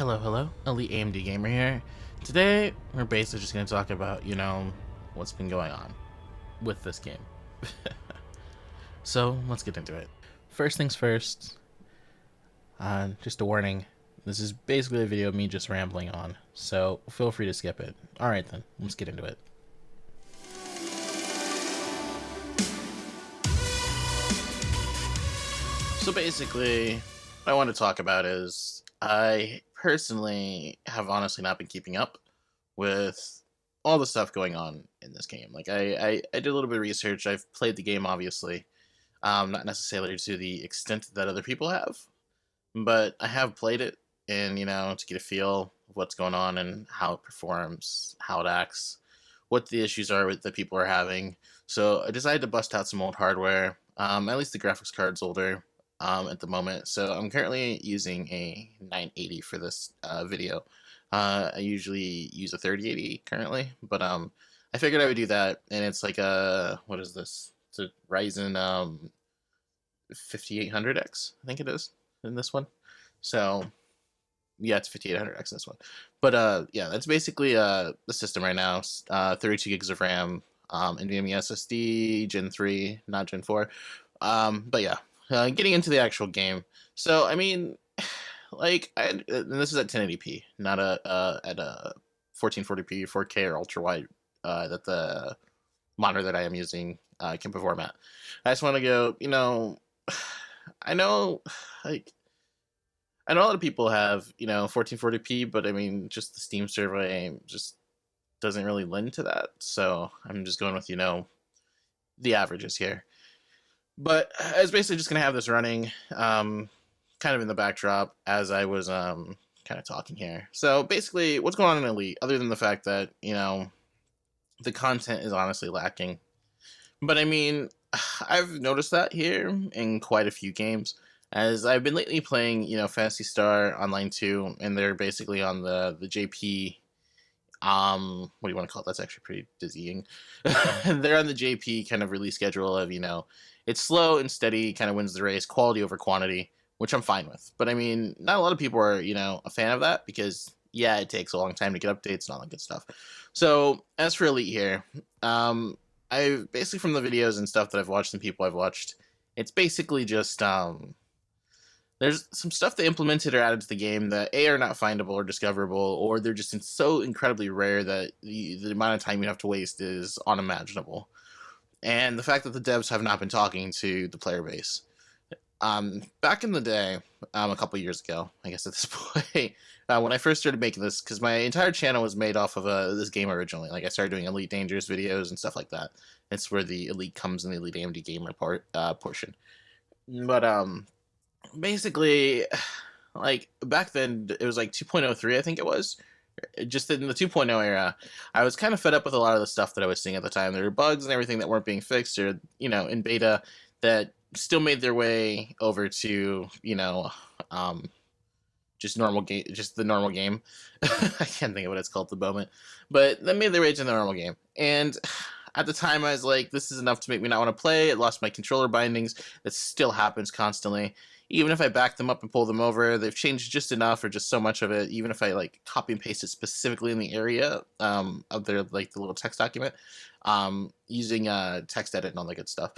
Hello, Elite AMD Gamer here. Today, we're basically just going to talk about, what's been going on with this game. So, let's get into it. First things first, just a warning. This is basically a video of me just rambling on, so feel free to skip it. Alright then, let's get into it. So basically, what I want to talk about is I personally have honestly not been keeping up with all the stuff going on in this game. Like I did a little bit of research. I've played the game, obviously, not necessarily to the extent that other people have, but I have played it, and to get a feel of what's going on and how it performs, how it acts, what the issues are with that people are having. So I decided to bust out some old hardware. At least the graphics card's older at the moment. So I'm currently using a 980 for this video. I usually use a 3080 currently, but I figured I would do that, and it's like a, what is this? It's a Ryzen 5800X, I think it is, in this one. So yeah, it's 5800X in this one. But yeah, that's basically the system right now. 32 gigs of RAM, NVMe SSD, Gen 3, not Gen 4. But yeah, getting into the actual game. So I mean, like, and this is at 1080p, not at a 1440p, 4K, or ultra wide that the monitor that I am using can perform at. I just want to go, I know, like, I know a lot of people have, 1440p, but I mean, just the Steam survey just doesn't really lend to that. So I'm just going with, the averages here. But I was basically just going to have this running kind of in the backdrop as I was kind of talking here. So basically, what's going on in Elite, other than the fact that, the content is honestly lacking. But I mean, I've noticed that here in quite a few games, as I've been lately playing, Phantasy Star Online 2, and they're basically on the JP, what do you want to call it? That's actually pretty dizzying. They're on the JP kind of release schedule of, it's slow and steady, kind of wins the race, quality over quantity, which I'm fine with. But I mean, not a lot of people are, a fan of that, because yeah, it takes a long time to get updates and all that good stuff. So as for Elite here, I basically, from the videos and stuff that I've watched and people I've watched, it's basically just there's some stuff they implemented or added to the game that A, are not findable or discoverable, or they're just so incredibly rare that the amount of time you have to waste is unimaginable. And the fact that the devs have not been talking to the player base. Back in the day, a couple years ago, I guess at this point, when I first started making this, because my entire channel was made off of this game originally. Like, I started doing Elite Dangerous videos and stuff like that. It's where the Elite comes in the Elite AMD Gamer portion. But basically, like, back then, it was like 2.03, I think it was. Just in the 2.0 era, I was kind of fed up with a lot of the stuff that I was seeing at the time. There were bugs and everything that weren't being fixed, or, in beta, that still made their way over to, just normal game, just the normal game. I can't think of what it's called at the moment, but that made their way to the normal game. And at the time, I was like, this is enough to make me not want to play. It lost my controller bindings. That still happens constantly. Even if I back them up and pull them over, they've changed just enough, or just so much of it. Even if I like copy and paste it specifically in the area of their, like, the little text document, using text edit and all that good stuff.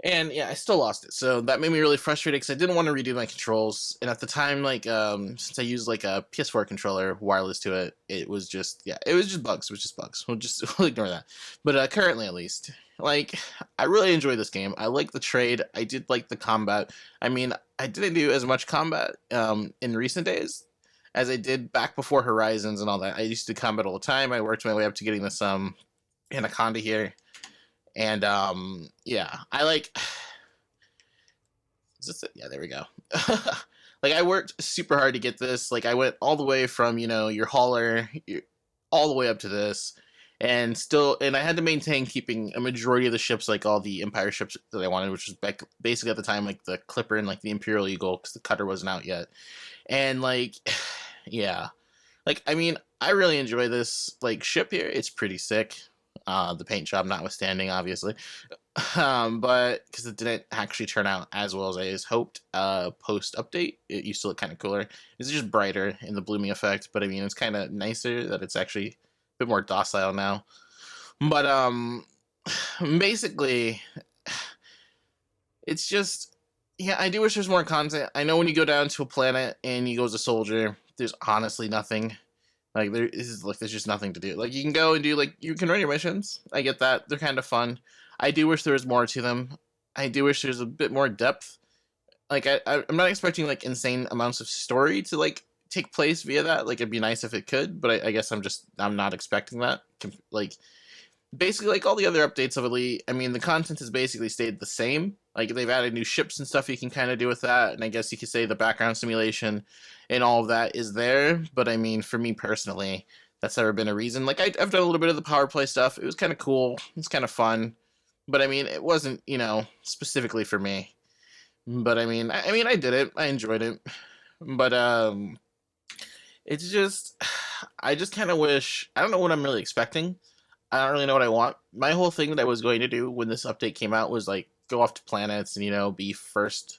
And yeah, I still lost it. So that made me really frustrated, because I didn't want to redo my controls. And at the time, like, since I used like a PS4 controller wireless to it, it was just, yeah, it was just bugs. It was just bugs. We'll ignore that. But currently, at least, like, I really enjoy this game. I like the trade. I did like the combat. I mean, I didn't do as much combat in recent days as I did back before Horizons and all that. I used to combat all the time. I worked my way up to getting this Anaconda here. And yeah, I like, is this it? Yeah, there we go. Like, I worked super hard to get this. Like, I went all the way from, your hauler, all the way up to this, and I had to maintain keeping a majority of the ships, like all the Empire ships that I wanted, which was basically at the time, like the Clipper and like the Imperial Eagle, because the Cutter wasn't out yet. And like, yeah, like, I mean, I really enjoy this, like, ship here. It's pretty sick. The paint job notwithstanding, obviously. But because it didn't actually turn out as well as I was hoped. Post update, it used to look kind of cooler. It's just brighter in the blooming effect, but I mean, it's kind of nicer that it's actually a bit more docile now. But basically, it's just, yeah, I do wish there's more content. I know when you go down to a planet and you go as a soldier, there's honestly nothing. Like there's just nothing to do. Like you can go and do like you can run your missions. I get that. They're kind of fun. I do wish there was more to them. I do wish there's a bit more depth. Like I'm not expecting like insane amounts of story to like take place via that. Like it'd be nice if it could, but I guess I'm not expecting that. Like basically like all the other updates of Elite, I mean the content has basically stayed the same. Like they've added new ships and stuff you can kind of do with that, and I guess you could say the background simulation and all of that is there. But I mean, for me personally, that's never been a reason. Like I've done a little bit of the power play stuff. It was kind of cool. It's kind of fun, but I mean, it wasn't specifically for me. But I mean, I did it. I enjoyed it. But it's just, I just kind of wish. I don't know what I'm really expecting. I don't really know what I want. My whole thing that I was going to do when this update came out was like go off to planets and be first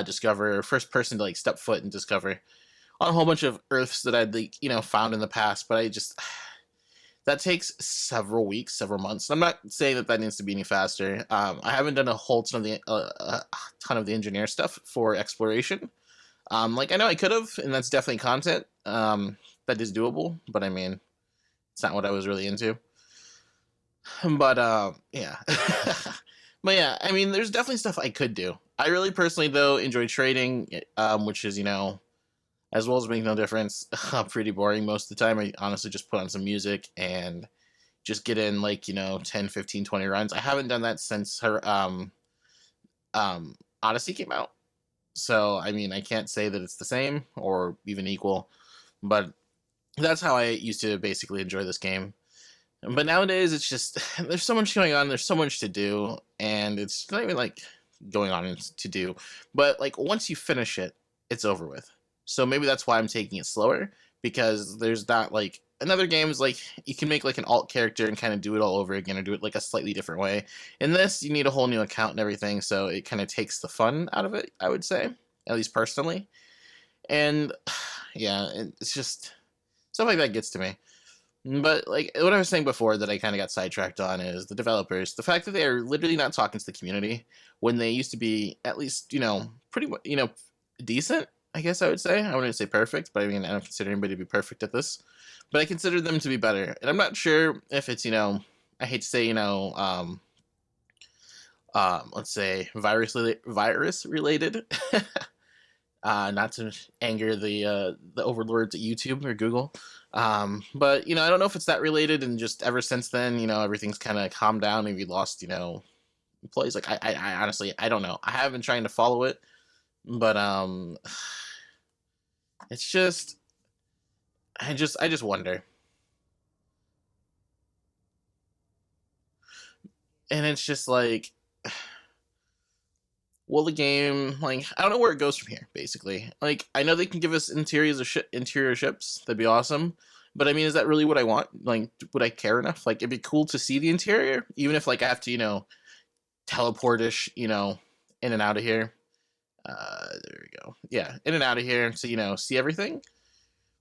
discover, first person to like step foot and discover on a whole bunch of Earths that I'd like found in the past. But I just that takes several weeks, several months. I'm not saying that needs to be any faster. I haven't done a whole ton of the engineer stuff for exploration. Like I know I could have, and that's definitely content that is doable. But I mean, it's not what I was really into. But yeah. But yeah, I mean, there's definitely stuff I could do. I really personally though enjoy trading, which is as well as making no difference. Pretty boring most of the time. I honestly just put on some music and just get in like 10, 15, 20 runs. I haven't done that since her Odyssey came out. So I mean, I can't say that it's the same or even equal, but that's how I used to basically enjoy this game. But nowadays, it's just there's so much going on. There's so much to do, and it's not even like going on to do. But like once you finish it, it's over with. So maybe that's why I'm taking it slower, because there's not like another game is like you can make like an alt character and kind of do it all over again or do it like a slightly different way. In this, you need a whole new account and everything, so it kind of takes the fun out of it. I would say, at least personally, and yeah, it's just stuff like that gets to me. But like what I was saying before that I kind of got sidetracked on is the developers. The fact that they are literally not talking to the community when they used to be at least, pretty much, decent, I guess I would say. I wouldn't say perfect, but I mean, I don't consider anybody to be perfect at this. But I consider them to be better. And I'm not sure if it's, I hate to say, let's say virus related. Not to anger the overlords at YouTube or Google. But I don't know if it's that related, and just ever since then, everything's kind of calmed down. Maybe lost, employees. Like I honestly, I don't know. I have been trying to follow it, but it's just, I just wonder, and it's just like, will the game like I don't know where it goes from here. Basically, like I know they can give us interior ships. That'd be awesome. But I mean, is that really what I want? Like, would I care enough? Like, it'd be cool to see the interior, even if like I have to, teleportish, in and out of here. There we go. Yeah, in and out of here to see everything.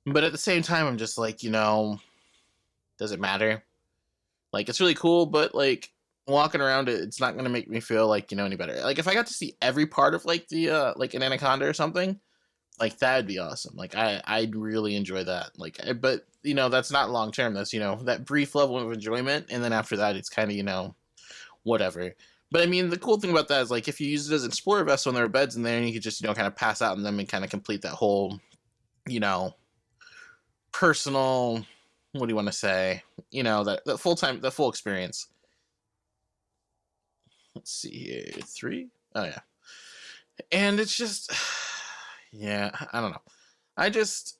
But at the same time, I'm just like, does it matter? Like, it's really cool, but like walking around it, it's not gonna make me feel like any better. Like, if I got to see every part of like the like an Anaconda or something, like that'd be awesome. Like I'd really enjoy that. Like, but that's not long term. That's that brief level of enjoyment, and then after that, it's kind of whatever. But I mean, the cool thing about that is like if you use it as an explorer vessel and there are beds in there, and you could just kind of pass out in them and kind of complete that whole personal. What do you want to say? That the full experience. Let's see here, 3. Oh yeah, and it's just. Yeah, I don't know. I just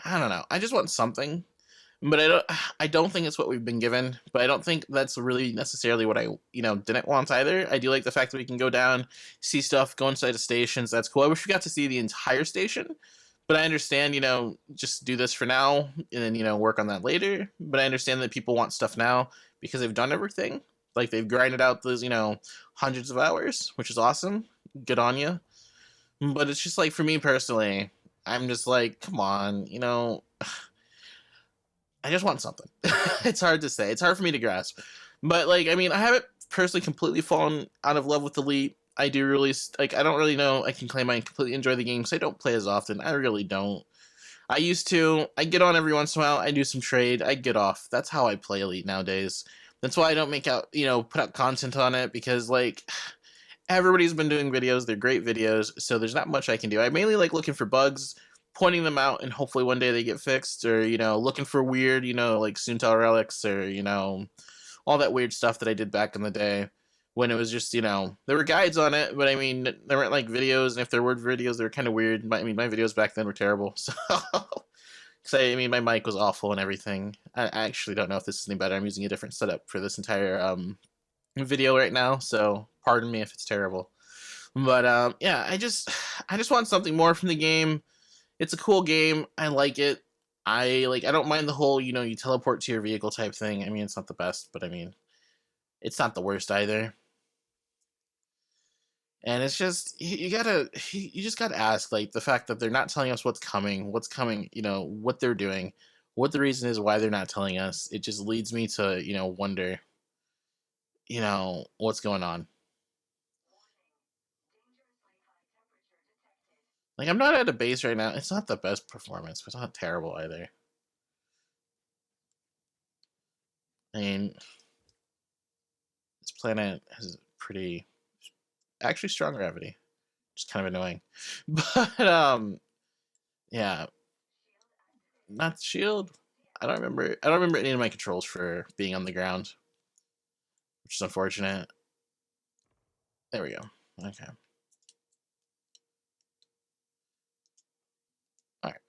I don't know. I just want something, but I don't think it's what we've been given, but I don't think that's really necessarily what I, didn't want either. I do like the fact that we can go down, see stuff, go inside of stations. That's cool. I wish we got to see the entire station, but I understand, just do this for now and then, work on that later. But I understand that people want stuff now because they've done everything. Like they've grinded out those, hundreds of hours, which is awesome. Good on you. But it's just like for me personally, I'm just like, come on, I just want something. It's hard to say. It's hard for me to grasp. But like, I mean, I haven't personally completely fallen out of love with Elite. I do really like. I don't really know. I can claim I completely enjoy the game because I don't play as often. I really don't. I used to. I get on every once in a while. I do some trade. I get off. That's how I play Elite nowadays. That's why I don't make out, put out content on it because like everybody's been doing videos. They're great videos, so there's not much I can do. I mainly like looking for bugs, pointing them out, and hopefully one day they get fixed. Or looking for weird, like Soontel relics, or all that weird stuff that I did back in the day when it was just there were guides on it, but I mean there weren't like videos, and if there were videos, they were kind of weird. I mean my videos back then were terrible, so. Cause I mean, my mic was awful and everything. I actually don't know if this is any better. I'm using a different setup for this entire video right now, so pardon me if it's terrible. But yeah, I just want something more from the game. It's a cool game. I like it. I don't mind the whole you teleport to your vehicle type thing. I mean, it's not the best, but I mean, it's not the worst either. And it's just you just gotta ask, like, the fact that they're not telling us what's coming, what they're doing, what the reason is why they're not telling us. It just leads me to wonder what's going on. Like, I'm not at a base right now. It's not the best performance, but it's not terrible either. I mean, this planet has pretty actually strong gravity, which is kind of annoying. But yeah, not shield. I don't remember. I don't remember any of my controls for being on the ground, which is unfortunate. There we go. Okay. All right.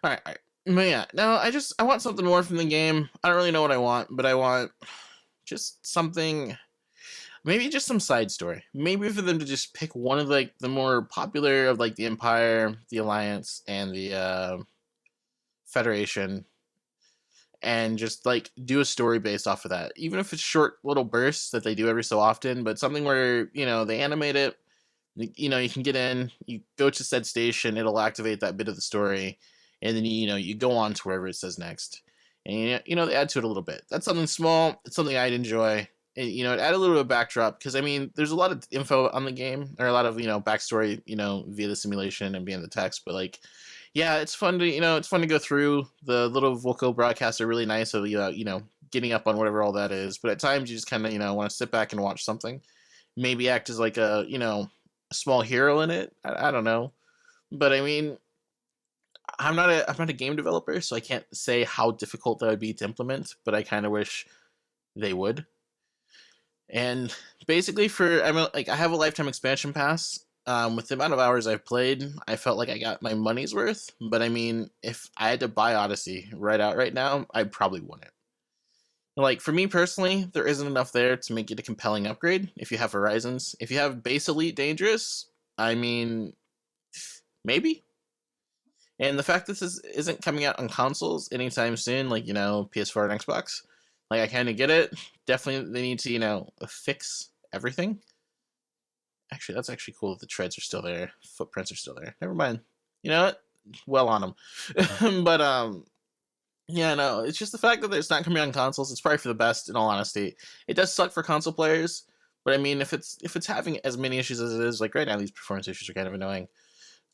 All right. All right. But yeah, no, I want something more from the game. I don't really know what I want, but I want just something. Maybe just some side story. Maybe for them to just pick one of like the more popular of like the Empire, the Alliance, and the Federation, and just like do a story based off of that. Even if it's short little bursts that they do every so often, but something where they animate it. You can get in, you go to said station, it'll activate that bit of the story, and then you go on to wherever it says next, and they add to it a little bit. That's something small. It's something I'd enjoy. And, it add a little bit of backdrop because I mean, there's a lot of info on the game, or a lot of backstory, via the simulation and via the text. But like, yeah, it's fun to it's fun to go through. The little vocal broadcasts are really nice of getting up on whatever all that is. But at times you just kind of want to sit back and watch something, maybe act as like a a small hero in it. I don't know, but I mean, I'm not a game developer, so I can't say how difficult that would be to implement. But I kind of wish they would. And basically, I have a lifetime expansion pass. With the amount of hours I've played, I felt like I got my money's worth. But I mean, if I had to buy Odyssey right now, I probably wouldn't. Like for me personally, there isn't enough there to make it a compelling upgrade. If you have Horizons, if you have base Elite Dangerous, I mean, maybe. And the fact this isn't coming out on consoles anytime soon, like PS4 and Xbox, like I kind of get it. Definitely, they need to fix everything. Actually, that's actually cool that the treads are still there, footprints are still there. Never mind. You know what? Well on them. But yeah, no, it's just the fact that it's not coming on consoles. It's probably for the best, in all honesty. It does suck for console players, but I mean, if it's having as many issues as it is, like right now, these performance issues are kind of annoying.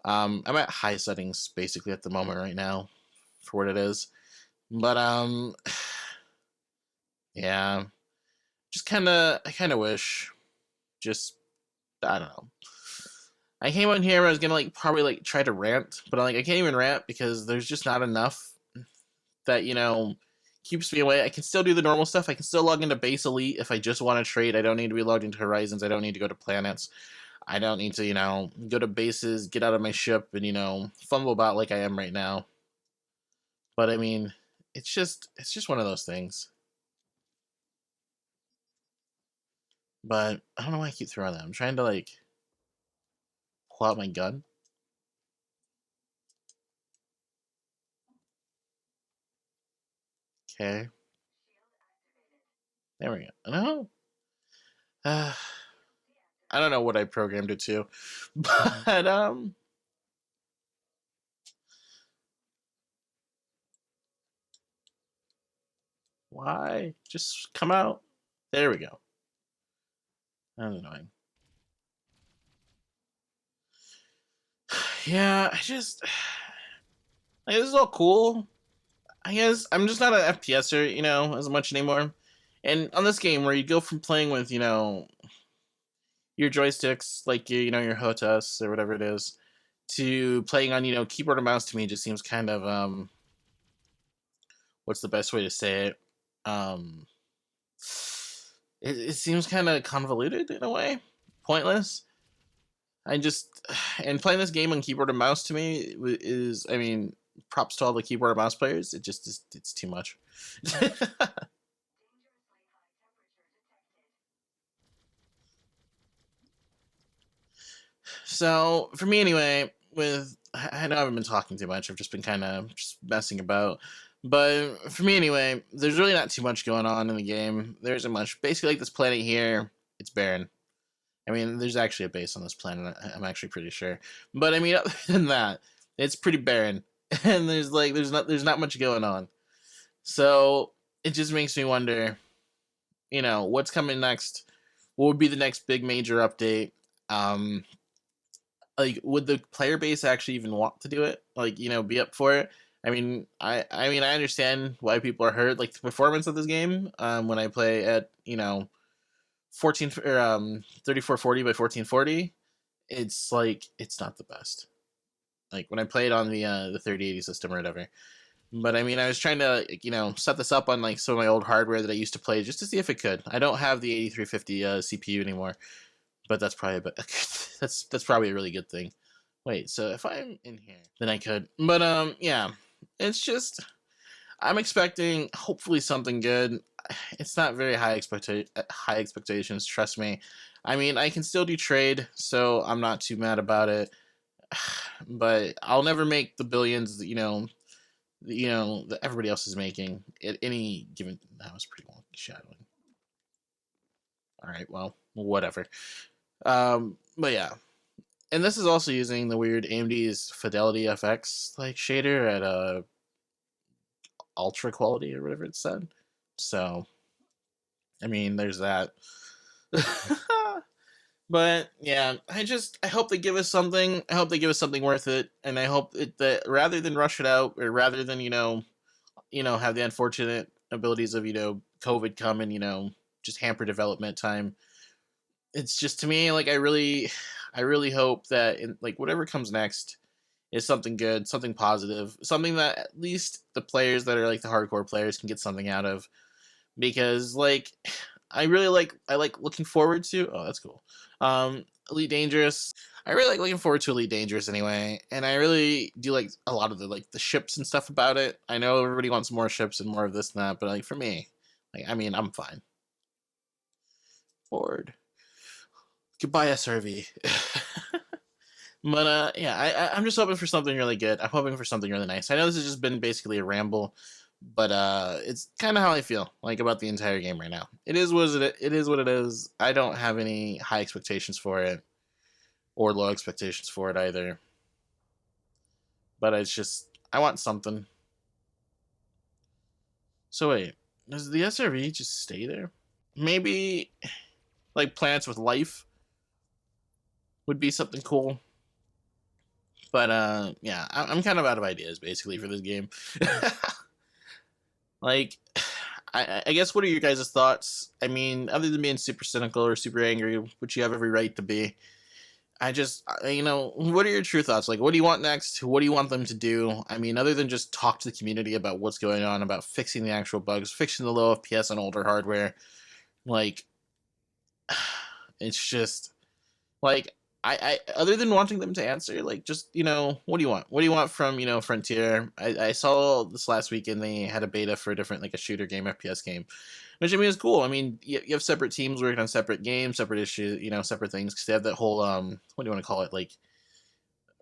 I'm at high settings basically at the moment right now for what it is, but yeah, I kind of wish, just I don't know. I came on here. I was gonna like probably like try to rant, but like I can't even rant because there's just not enough that keeps me away. I can still do the normal stuff. I can still log into base elite if I just want to trade. I don't need to be logged into Horizons. I don't need to go to planets. I don't need to go to bases, get out of my ship, and fumble about like I am right now. But I mean, it's just one of those things. But I don't know why I keep throwing that. I'm trying to like pull out my gun. Okay. There we go. No. I don't know what I programmed it to, but why? Just come out. There we go. That's annoying. Yeah, I just like, this is all cool. I guess I'm just not an FPSer, as much anymore. And on this game, where you go from playing with, your joysticks, like your HOTAS or whatever it is, to playing on, keyboard and mouse, to me just seems kind of what's the best way to say it? Um, it seems kind of convoluted in a way, pointless. I just and playing this game on keyboard and mouse to me is, I mean, props to all the keyboard and mouse players. It just is, it's too much. So for me anyway, with I know I haven't been talking too much. I've just been kind of just messing about. But for me anyway, there's really not too much going on in the game. There isn't much. Basically, like this planet here, it's barren. I mean, there's actually a base on this planet. I'm actually pretty sure. But I mean, other than that, it's pretty barren, and there's not much going on. So it just makes me wonder, what's coming next? What would be the next big major update? Um, like, would the player base actually even want to do it? Like, be up for it? I mean, I understand why people are hurt. Like the performance of this game, when I play at 14 or 3440 by 1440, it's like it's not the best. Like when I played on the 3080 system or whatever. But I mean, I was trying to set this up on like some of my old hardware that I used to play just to see if it could. I don't have the 8350 CPU anymore, but that's probably that's probably a really good thing. Wait, so if I'm in here, then I could. But yeah, it's just I'm expecting hopefully something good. It's not very high expectations. Trust me. I mean, I can still do trade, so I'm not too mad about it. But I'll never make the billions that everybody else is making at any given. That was pretty long shadowing. All right, well, whatever. But yeah, and this is also using the weird AMD's Fidelity FX like shader at ultra quality or whatever it said. So I mean, there's that. But yeah, I hope they give us something. I hope they give us something worth it, and I hope that rather than rush it out, or rather than have the unfortunate abilities of COVID come and just hamper development time. It's just, to me, like, I really hope that like whatever comes next is something good, something positive, something that at least the players that are like the hardcore players can get something out of. Because like I like looking forward to. Oh, that's cool. Elite Dangerous. I really like looking forward to Elite Dangerous anyway, and I really do like a lot of the ships and stuff about it. I know everybody wants more ships and more of this and that, but like for me, like, I mean, I'm fine. Bored. Goodbye, SRV. But yeah, I'm just hoping for something really good. I'm hoping for something really nice. I know this has just been basically a ramble, but it's kind of how I feel like about the entire game right now. It is what it is. I don't have any high expectations for it or low expectations for it either. But it's just I want something. So wait, does the SRV just stay there? Maybe like planets with life would be something cool. But yeah, I'm kind of out of ideas basically for this game. Like, I guess, what are your guys' thoughts? I mean, other than being super cynical or super angry, which you have every right to be, what are your true thoughts? Like, what do you want next? What do you want them to do? I mean, other than just talk to the community about what's going on, about fixing the actual bugs, fixing the low FPS on older hardware, like, it's just like I other than wanting them to answer, like, just what do you want? What do you want from Frontier? I saw this last weekend they had a beta for a different, like, a shooter game, FPS game, which I mean is cool. I mean, you have separate teams working on separate games, separate issues, separate things, because they have that whole what do you want to call it, like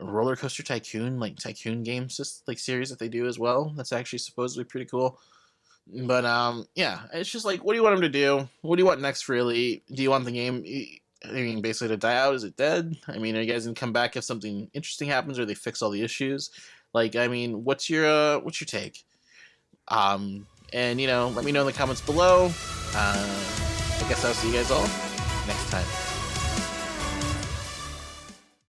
roller coaster tycoon, like tycoon games, just like series that they do as well. That's actually supposedly pretty cool. But yeah, it's just like, what do you want him to do? What do you want next? Really? Do you want the game? I mean, basically to die out? Is it dead? I mean, are you guys gonna come back if something interesting happens or they fix all the issues? Like, I mean, what's your take? And let me know in the comments below. I guess I'll see you guys all next time.